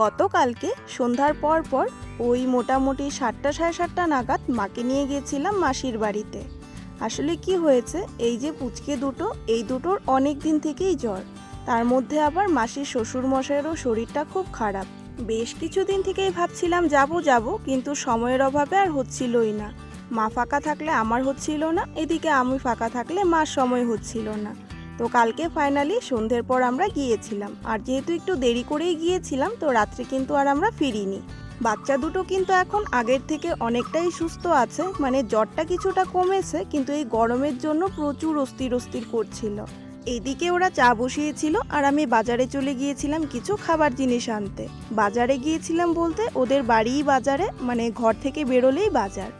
গতকালকে সন্ধ্যার পর পর ওই মোটামুটি ৭টা সাড়ে ৭টা নাগাদ মাকে নিয়ে গেছিলাম মাসির বাড়িতে। আসলে কি হয়েছে, এই যে পুচকে দুটো, এই দুটোর অনেক দিন থেকেই জ্বর। তার মধ্যে আবার মাসির শ্বশুরমশাইয়েরও শরীরটা খুব খারাপ। বেশ কিছুদিন থেকেই ভাবছিলাম যাব যাব, কিন্তু সময়ের অভাবে আর হচ্ছিলই না। মা ফাঁকা থাকলে আমার হচ্ছিল না, এদিকে আমি ফাঁকা থাকলে মার সময় হচ্ছিল না। তো কালকে ফাইনালি সন্ধ্যের পর আমরা গিয়েছিলাম, আর যেহেতু একটু দেরি করেই গিয়েছিলাম তো রাত্রে কিন্তু আর আমরা ফিরিনি। বাচ্চা দুটো কিন্তু এখন আগের থেকে অনেকটাই সুস্থ আছে, মানে জ্বরটা কিছুটা কমেছে, কিন্তু এই গরমের জন্য প্রচুর অস্থির অস্থির করছিল। এইদিকে ওরা চা বসিয়েছিল আর আমি বাজারে চলে গিয়েছিলাম কিছু খাবার জিনিস আনতে। বাজারে গিয়েছিলাম বলতে ওদের বাড়িই বাজারে, মানে ঘর থেকে বেরোলেই বাজার।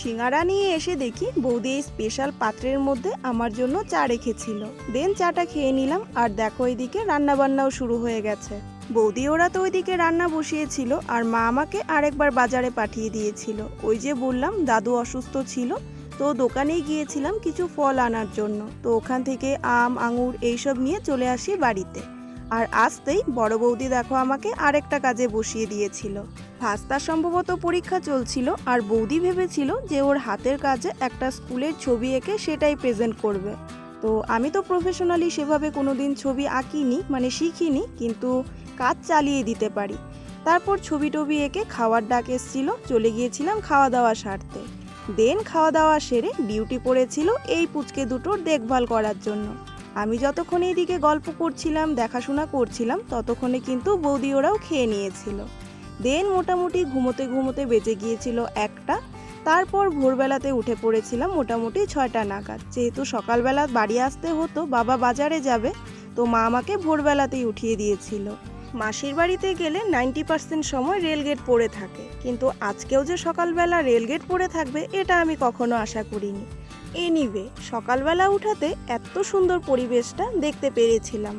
সিঙ্গারা নিয়ে এসে দেখি বৌদি এই স্পেশাল পাত্রের মধ্যে আমার জন্য চা রেখেছিল। দেন চাটা খেয়ে নিলাম, আর দেখো এদিকে রান্নাবান্নাও শুরু হয়ে গেছে। বৌদি ওরা তো ওইদিকে রান্না বসিয়েছিল, আর মা আমাকে আরেকবার বাজারে পাঠিয়ে দিয়েছিল। ওই যে বললাম দাদু অসুস্থ ছিল, তো দোকানেই গিয়েছিলাম কিছু ফল আনার জন্য। তো ওখান থেকে আম আঙুর এইসব নিয়ে চলে আসি বাড়িতে। আর আসতেই বড় বৌদি দেখো আমাকে আরেকটা কাজে বসিয়ে দিয়েছিল। ভাস্তার সম্ভবত পরীক্ষা চলছিল, আর বৌদি ভেবেছিল যে ওর হাতের কাজে একটা স্কুলের ছবি এঁকে সেটাই প্রেজেন্ট করবে। তো আমি তো প্রফেশনালি সেভাবে কোনোদিন ছবি আঁকিনি, মানে শিখিনি, কিন্তু কাজ চালিয়ে দিতে পারি। তারপর ছবি টবি এঁকে খাওয়ার ডাক এসেছিল, চলে গিয়েছিলাম খাওয়া দাওয়া সারতে। দেন খাওয়া দাওয়া সেরে ডিউটি পড়েছিল এই পুচকে দুটোর দেখভাল করার জন্য। আমি যতক্ষণ এইদিকে গল্প করছিলাম, দেখাশোনা করছিলাম, ততক্ষণে কিন্তু বৌদি ওরাও খেয়ে নিয়েছিল। দেন মোটামুটি ঘুমোতে ঘুমোতে বেজে গিয়েছিল 1টা। তারপর ভোরবেলাতে উঠে পড়েছিলাম মোটামুটি 6টা নাগাদ। যেহেতু সকালবেলা বাড়ি আসতে হতো, বাবা বাজারে যাবে, তো মা আমাকে ভোরবেলাতেই উঠিয়ে দিয়েছিল। মাসির বাড়িতে গেলে 90% সময় রেলগেট পড়ে থাকে, কিন্তু আজকেও যে সকালবেলা রেলগেট পড়ে থাকবে এটা আমি কখনো আশা করিনি। এনিওয়ে, সকালবেলা উঠাতে এত সুন্দর পরিবেশটা দেখতে পেরেছিলাম।